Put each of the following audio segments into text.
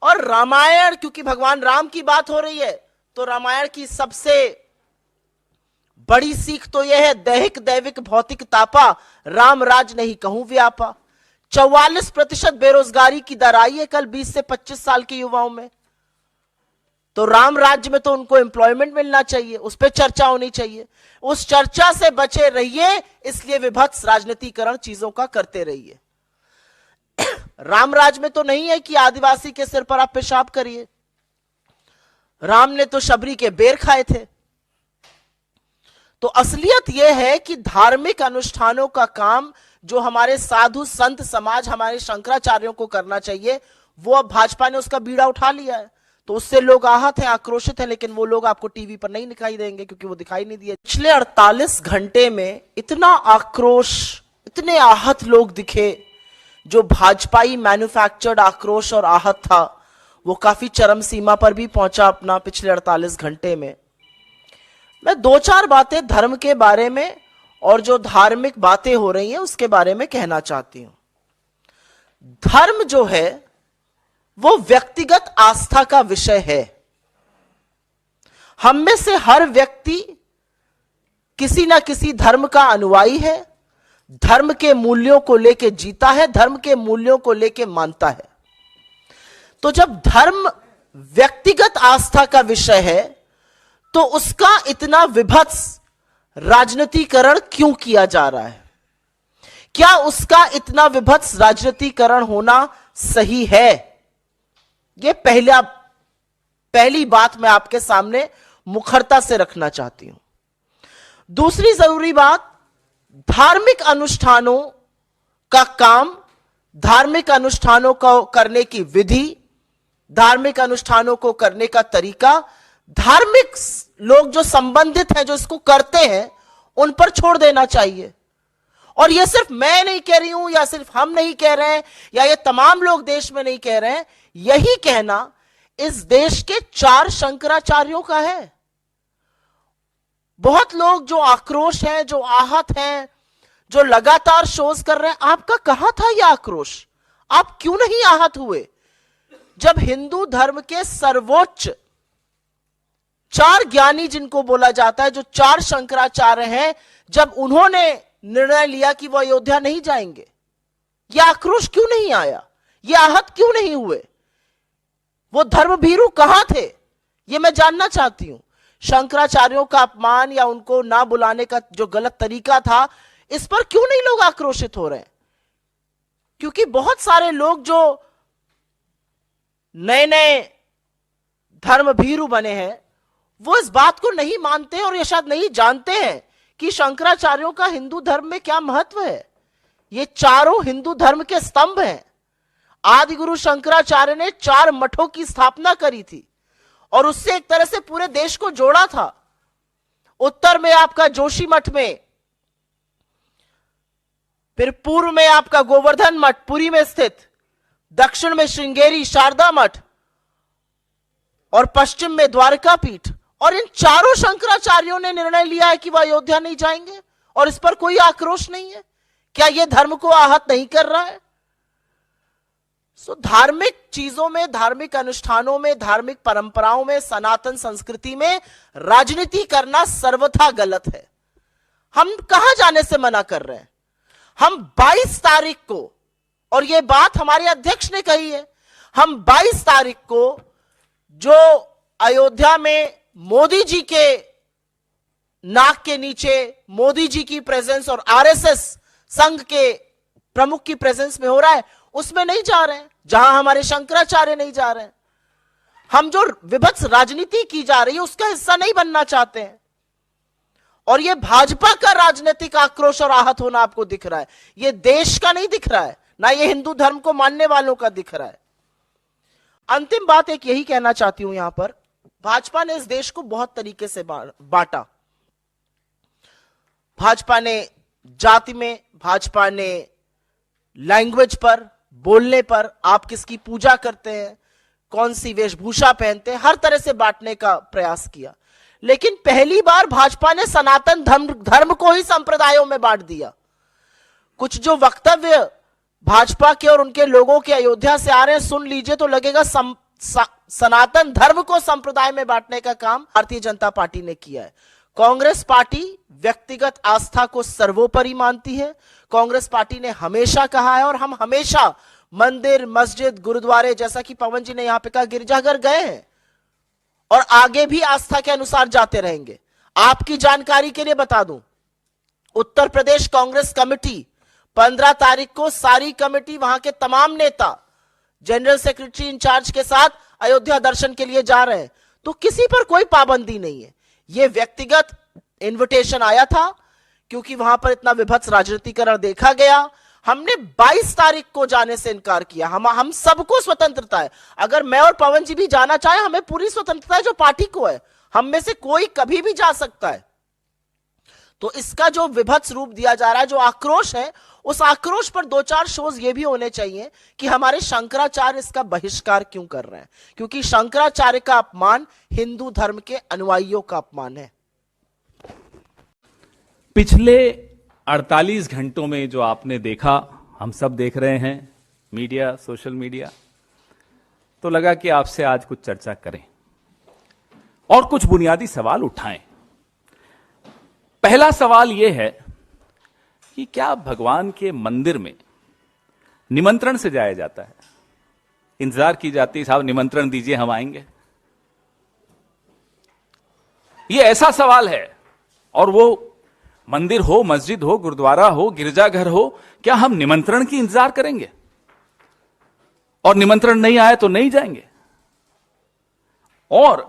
और रामायण, क्योंकि भगवान राम की बात हो रही है, तो रामायण की सबसे बड़ी सीख तो यह है, दैहिक दैविक भौतिक तापा, राम राज नहीं कहूं व्यापा। 44% बेरोजगारी की दर आई है कल 20 से 25 साल के युवाओं में। तो राम राज्य में तो उनको एम्प्लॉयमेंट मिलना चाहिए, उस पर चर्चा होनी चाहिए। उस चर्चा से बचे रहिए, इसलिए विभत्स राजनीतिकरण चीजों का करते रहिए। राम राज में तो नहीं है कि आदिवासी के सिर पर आप पेशाब करिए। राम ने तो शबरी के बेर खाए थे। तो असलियत यह है कि धार्मिक अनुष्ठानों का काम जो हमारे साधु संत समाज, हमारे शंकराचार्यों को करना चाहिए, वो अब भाजपा ने उसका बीड़ा उठा लिया है। तो उससे लोग आहत हैं, आक्रोशित हैं, लेकिन वो लोग आपको टीवी पर नहीं दिखाई देंगे क्योंकि वो दिखाई नहीं दिए। पिछले 48 घंटे में इतना आक्रोश, इतने आहत लोग दिखे। जो भाजपाई मैन्युफैक्चर्ड आक्रोश और आहत था वो काफी चरम सीमा पर भी पहुंचा अपना पिछले 48 घंटे में। मैं 2-4 बातें धर्म के बारे में और जो धार्मिक बातें हो रही हैं उसके बारे में कहना चाहती हूं। धर्म जो है वो व्यक्तिगत आस्था का विषय है। हम में से हर व्यक्ति किसी ना किसी धर्म का अनुयायी है, धर्म के मूल्यों को लेके जीता है, धर्म के मूल्यों को लेके मानता है। तो जब धर्म व्यक्तिगत आस्था का विषय है तो उसका इतना विभत्स राजनीतिकरण क्यों किया जा रहा है? क्या उसका इतना विभत्स राजनीतिकरण होना सही है? यह पहली बात मैं आपके सामने मुखरता से रखना चाहती हूं। दूसरी जरूरी बात, धार्मिक अनुष्ठानों का काम, धार्मिक अनुष्ठानों को करने की विधि, धार्मिक अनुष्ठानों को करने का तरीका, धार्मिक लोग जो संबंधित हैं, जो इसको करते हैं, उन पर छोड़ देना चाहिए। और यह सिर्फ मैं नहीं कह रही हूं, या सिर्फ हम नहीं कह रहे हैं, या ये तमाम लोग देश में नहीं कह रहे हैं। यही कहना इस देश के 4 शंकराचार्यों का है। बहुत लोग जो आक्रोश हैं, जो आहत हैं, जो लगातार शोज कर रहे हैं, आपका कहां था यह आक्रोश? आप क्यों नहीं आहत हुए जब हिंदू धर्म के सर्वोच्च 4 ज्ञानी जिनको बोला जाता है, जो 4 शंकराचार्य हैं, जब उन्होंने निर्णय लिया कि वो अयोध्या नहीं जाएंगे? यह आक्रोश क्यों नहीं आया? ये आहत क्यों नहीं हुए? वो धर्मभीरू कहां थे? ये मैं जानना चाहती हूं। शंकराचार्यों का अपमान या उनको ना बुलाने का जो गलत तरीका था, इस पर क्यों नहीं लोग आक्रोशित हो रहे हैं? क्योंकि बहुत सारे लोग जो नए नए धर्मभीरू बने हैं वो इस बात को नहीं मानते और ये शायद नहीं जानते हैं कि शंकराचार्यों का हिंदू धर्म में क्या महत्व है। ये चारों हिंदू धर्म के स्तंभ हैं। आदि गुरु शंकराचार्य ने 4 मठों की स्थापना करी थी और उससे एक तरह से पूरे देश को जोड़ा था। उत्तर में आपका जोशी मठ में, फिर पूर्व में आपका गोवर्धन मठ पुरी में स्थित, दक्षिण में श्रृंगेरी शारदा मठ और पश्चिम में द्वारका पीठ। और इन चारों शंकराचार्यों ने निर्णय लिया है कि वह अयोध्या नहीं जाएंगे और इस पर कोई आक्रोश नहीं है। क्या यह धर्म को आहत नहीं कर रहा है? धार्मिक चीजों में, धार्मिक अनुष्ठानों में, धार्मिक परंपराओं में, सनातन संस्कृति में राजनीति करना सर्वथा गलत है। हम कहां जाने से मना कर रहे हैं? हम 22 तारीख को, और यह बात हमारे अध्यक्ष ने कही है, हम 22 तारीख को जो अयोध्या में मोदी जी के नाक के नीचे मोदी जी की प्रेजेंस और आरएसएस संघ के प्रमुख की प्रेजेंस में हो रहा है, उसमें नहीं जा रहे हैं, जहां हमारे शंकराचार्य नहीं जा रहे हैं। हम जो विभत्स राजनीति की जा रही है उसका हिस्सा नहीं बनना चाहते हैं। और यह भाजपा का राजनीतिक आक्रोश और आहत होना आपको दिख रहा है, यह देश का नहीं दिख रहा है, ना यह हिंदू धर्म को मानने वालों का दिख रहा है। अंतिम बात एक यही कहना चाहती हूं, यहां पर भाजपा ने इस देश को बहुत तरीके से बांटा। भाजपा ने जाति में, भाजपा ने लैंग्वेज पर, बोलने पर, आप किसकी पूजा करते हैं, कौन सी वेशभूषा पहनते हैं, हर तरह से बांटने का प्रयास किया। लेकिन पहली बार भाजपा ने सनातन धर्म को ही संप्रदायों में बांट दिया। कुछ जो वक्तव्य भाजपा के और उनके लोगों के अयोध्या से आ रहे हैं, सुन लीजिए तो लगेगा सनातन धर्म को संप्रदाय में बांटने का काम भारतीय जनता पार्टी ने किया है। कांग्रेस पार्टी व्यक्तिगत आस्था को सर्वोपरि मानती है। कांग्रेस पार्टी ने हमेशा कहा है, और हम हमेशा मंदिर, मस्जिद, गुरुद्वारे, जैसा कि पवन जी ने यहां पे कहा, गिरजाघर गए हैं और आगे भी आस्था के अनुसार जाते रहेंगे। आपकी जानकारी के लिए बता दूं, उत्तर प्रदेश कांग्रेस कमेटी 15 तारीख को सारी कमेटी, वहां के तमाम नेता जनरल सेक्रेटरी इंचार्ज के साथ अयोध्या दर्शन के लिए जा रहे हैं। तो किसी पर कोई पाबंदी नहीं है। यह व्यक्तिगत इनविटेशन आया था क्योंकि वहां पर इतना विभत्स राजनीतिकरण देखा गया। हमने 22 तारीख को जाने से इनकार किया। हम सबको स्वतंत्रता है। अगर मैं और पवन जी भी जाना चाहे, हमें पूरी स्वतंत्रता है जो पार्टी को है। हम में से कोई कभी भी जा सकता है। तो इसका जो विभत्स रूप दिया जा रहा है, जो आक्रोश है, उस आक्रोश पर 2-4 शोज ये भी होने चाहिए कि हमारे शंकराचार्य इसका बहिष्कार क्यों कर रहे हैं, क्योंकि शंकराचार्य का अपमान हिंदू धर्म के अनुयायियों का अपमान है। पिछले 48 घंटों में जो आपने देखा, हम सब देख रहे हैं, मीडिया, सोशल मीडिया, तो लगा कि आपसे आज कुछ चर्चा करें और कुछ बुनियादी सवाल उठाएं। पहला सवाल यह है कि क्या भगवान के मंदिर में निमंत्रण से जाया जाता है? इंतजार की जाती है, साहब निमंत्रण दीजिए हम आएंगे। यह ऐसा सवाल है, और वो मंदिर हो, मस्जिद हो, गुरुद्वारा हो, गिरजाघर हो, क्या हम निमंत्रण की इंतजार करेंगे और निमंत्रण नहीं आए तो नहीं जाएंगे? और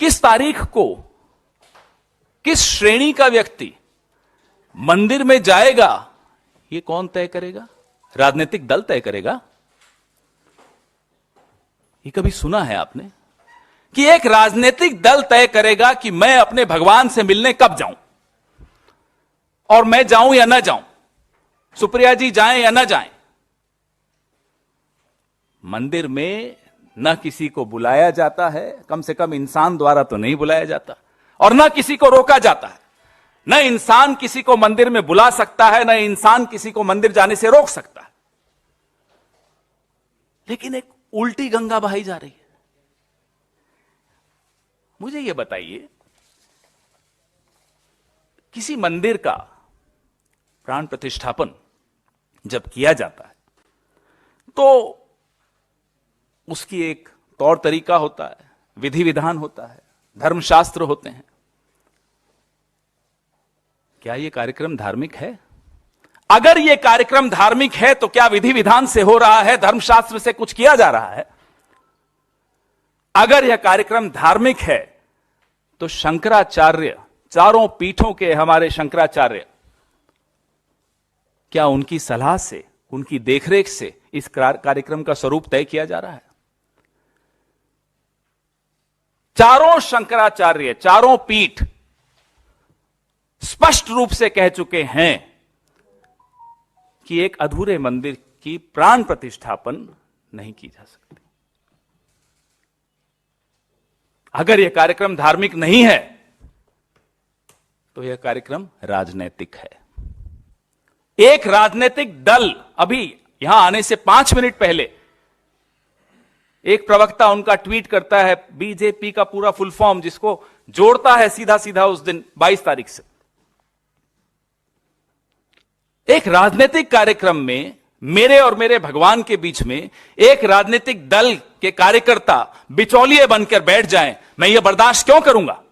किस तारीख को किस श्रेणी का व्यक्ति मंदिर में जाएगा, यह कौन तय करेगा? राजनीतिक दल तय करेगा? ये कभी सुना है आपने कि एक राजनीतिक दल तय करेगा कि मैं अपने भगवान से मिलने कब जाऊं, और मैं जाऊं या ना जाऊं, सुप्रिया जी जाएं या ना जाएं? मंदिर में न किसी को बुलाया जाता है, कम से कम इंसान द्वारा तो नहीं बुलाया जाता, और न किसी को रोका जाता है। न इंसान किसी को मंदिर में बुला सकता है, न इंसान किसी को मंदिर जाने से रोक सकता है। लेकिन एक उल्टी गंगा बहाई जा रही है। मुझे यह बताइए, किसी मंदिर का प्राण प्रतिष्ठापन जब किया जाता है तो उसकी एक तौर तरीका होता है, विधि विधान होता है, धर्मशास्त्र होते हैं। क्या यह कार्यक्रम धार्मिक है? अगर यह कार्यक्रम धार्मिक है तो क्या विधि विधान से हो रहा है, धर्मशास्त्र से कुछ किया जा रहा है? अगर यह कार्यक्रम धार्मिक है तो शंकराचार्य, चारों पीठों के हमारे शंकराचार्य, क्या उनकी सलाह से, उनकी देखरेख से इस कार्यक्रम का स्वरूप तय किया जा रहा है? चारों शंकराचार्य, चारों पीठ स्पष्ट रूप से कह चुके हैं कि एक अधूरे मंदिर की प्राण प्रतिष्ठापन नहीं की जा सकती। अगर यह कार्यक्रम धार्मिक नहीं है तो यह कार्यक्रम राजनैतिक है। एक राजनीतिक दल, अभी यहां आने से 5 मिनट पहले एक प्रवक्ता उनका ट्वीट करता है, बीजेपी का पूरा फुल फॉर्म, जिसको जोड़ता है सीधा सीधा उस दिन 22 तारीख से। एक राजनीतिक कार्यक्रम में मेरे और मेरे भगवान के बीच में एक राजनीतिक दल के कार्यकर्ता बिचौलिए बनकर बैठ जाएं, मैं यह बर्दाश्त क्यों करूंगा?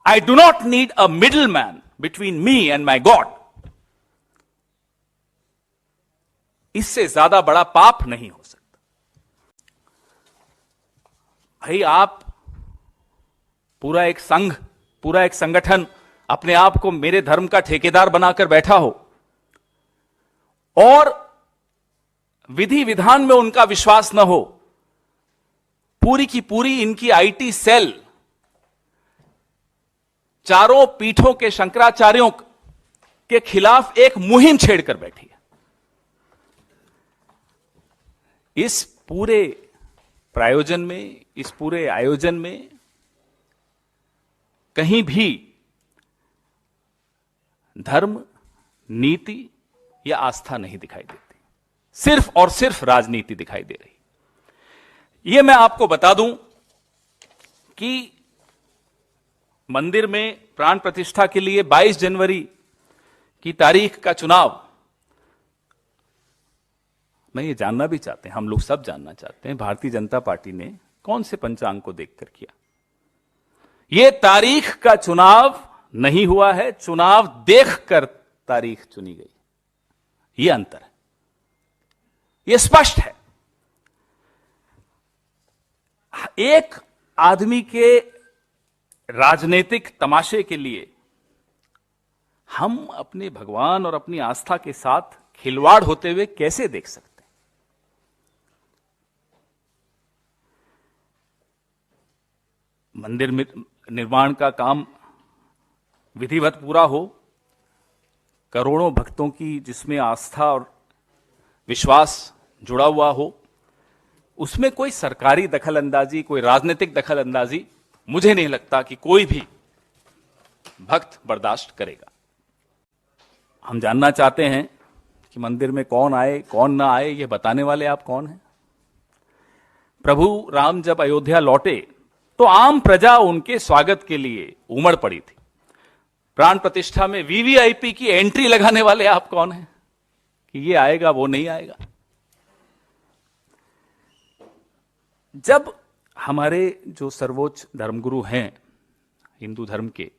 I do not need a middle man between me and my God. इससे ज्यादा बड़ा पाप नहीं हो सकता। भाई, आप पूरा एक संघ, पूरा एक संगठन अपने आप को मेरे धर्म का ठेकेदार बनाकर बैठा हो और विधि विधान में उनका विश्वास न हो, पूरी की पूरी इनकी आईटी सेल चारों पीठों के शंकराचार्यों के खिलाफ एक मुहिम छेड़कर बैठी है। इस पूरे प्रायोजन में, इस पूरे आयोजन में कहीं भी धर्म, नीति या आस्था नहीं दिखाई देती, सिर्फ और सिर्फ राजनीति दिखाई दे रही। यह मैं आपको बता दूं कि मंदिर में प्राण प्रतिष्ठा के लिए 22 जनवरी की तारीख का चुनाव, मैं ये जानना भी चाहते हैं, हम लोग सब जानना चाहते हैं, भारतीय जनता पार्टी ने कौन से पंचांग को देखकर किया। यह तारीख का चुनाव नहीं हुआ है, चुनाव देखकर तारीख चुनी गई। यह अंतर है, यह स्पष्ट है। एक आदमी के राजनीतिक तमाशे के लिए हम अपने भगवान और अपनी आस्था के साथ खिलवाड़ होते हुए कैसे देख सकते हैं? मंदिर निर्माण का काम विधिवत पूरा हो, करोड़ों भक्तों की जिसमें आस्था और विश्वास जुड़ा हुआ हो, उसमें कोई सरकारी दखलंदाजी, कोई राजनीतिक दखलंदाजी मुझे नहीं लगता कि कोई भी भक्त बर्दाश्त करेगा। हम जानना चाहते हैं कि मंदिर में कौन आए कौन ना आए, यह बताने वाले आप कौन हैं? प्रभु राम जब अयोध्या लौटे तो आम प्रजा उनके स्वागत के लिए उमड़ पड़ी थी। प्राण प्रतिष्ठा में वीवीआईपी की एंट्री लगाने वाले आप कौन हैं कि ये आएगा वो नहीं आएगा? जब हमारे जो सर्वोच्च धर्मगुरु हैं हिंदू धर्म के,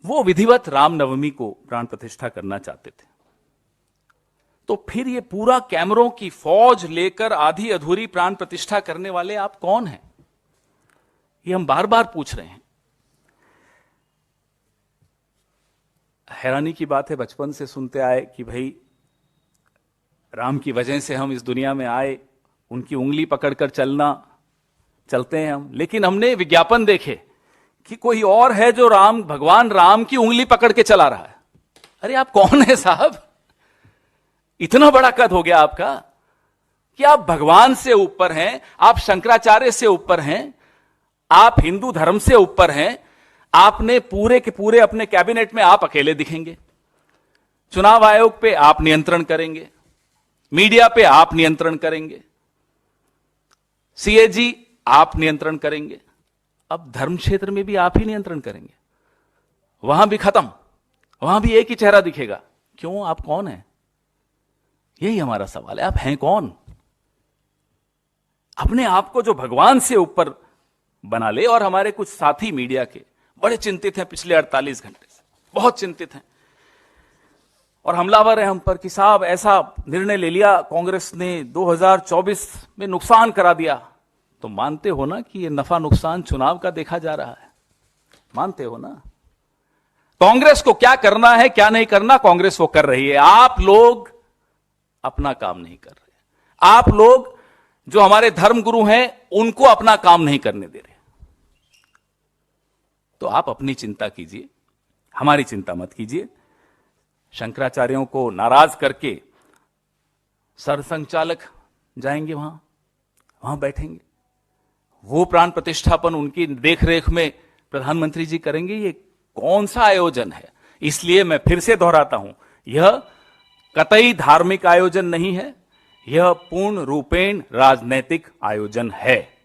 वो विधिवत रामनवमी को प्राण प्रतिष्ठा करना चाहते थे, तो फिर ये पूरा कैमरों की फौज लेकर आधी अधूरी प्राण प्रतिष्ठा करने वाले आप कौन हैं? ये हम बार बार पूछ रहे हैं। हैरानी की बात है, बचपन से सुनते आए कि भाई राम की वजह से हम इस दुनिया में आए, उनकी उंगली पकड़कर चलते हैं हम, लेकिन हमने विज्ञापन देखे कि कोई और है जो भगवान राम की उंगली पकड़ के चला रहा है। अरे आप कौन है साहब? इतना बड़ा कद हो गया आपका कि आप भगवान से ऊपर हैं, आप शंकराचार्य से ऊपर हैं, आप हिंदू धर्म से ऊपर हैं। आपने पूरे के पूरे अपने कैबिनेट में आप अकेले दिखेंगे, चुनाव आयोग पे आप नियंत्रण करेंगे, मीडिया पे आप नियंत्रण करेंगे, सीएजी आप नियंत्रण करेंगे, अब धर्म क्षेत्र में भी आप ही नियंत्रण करेंगे। वहां भी खत्म, वहां भी एक ही चेहरा दिखेगा। क्यों? आप कौन हैं? यही हमारा सवाल है, आप हैं कौन? अपने आप को जो भगवान से ऊपर बना ले। और हमारे कुछ साथी मीडिया के बड़े चिंतित हैं, पिछले 48 घंटे से बहुत चिंतित हैं और हमलावर हैं हम पर कि साहब ऐसा निर्णय ले लिया कांग्रेस ने, 2024 में नुकसान करा दिया। तो मानते हो ना कि ये नफा नुकसान चुनाव का देखा जा रहा है? मानते हो ना? कांग्रेस को क्या करना है क्या नहीं करना, कांग्रेस वो कर रही है। आप लोग अपना काम नहीं कर रहे। आप लोग जो हमारे धर्मगुरु हैं उनको अपना काम नहीं करने दे रहे। तो आप अपनी चिंता कीजिए, हमारी चिंता मत कीजिए। शंकराचार्यों को नाराज करके सरसंघचालक जाएंगे, वहां बैठेंगे, वो प्राण प्रतिष्ठापन उनकी देखरेख में प्रधानमंत्री जी करेंगे। ये कौन सा आयोजन है? इसलिए मैं फिर से दोहराता हूं, यह कतई धार्मिक आयोजन नहीं है, यह पूर्ण रूपेण राजनैतिक आयोजन है।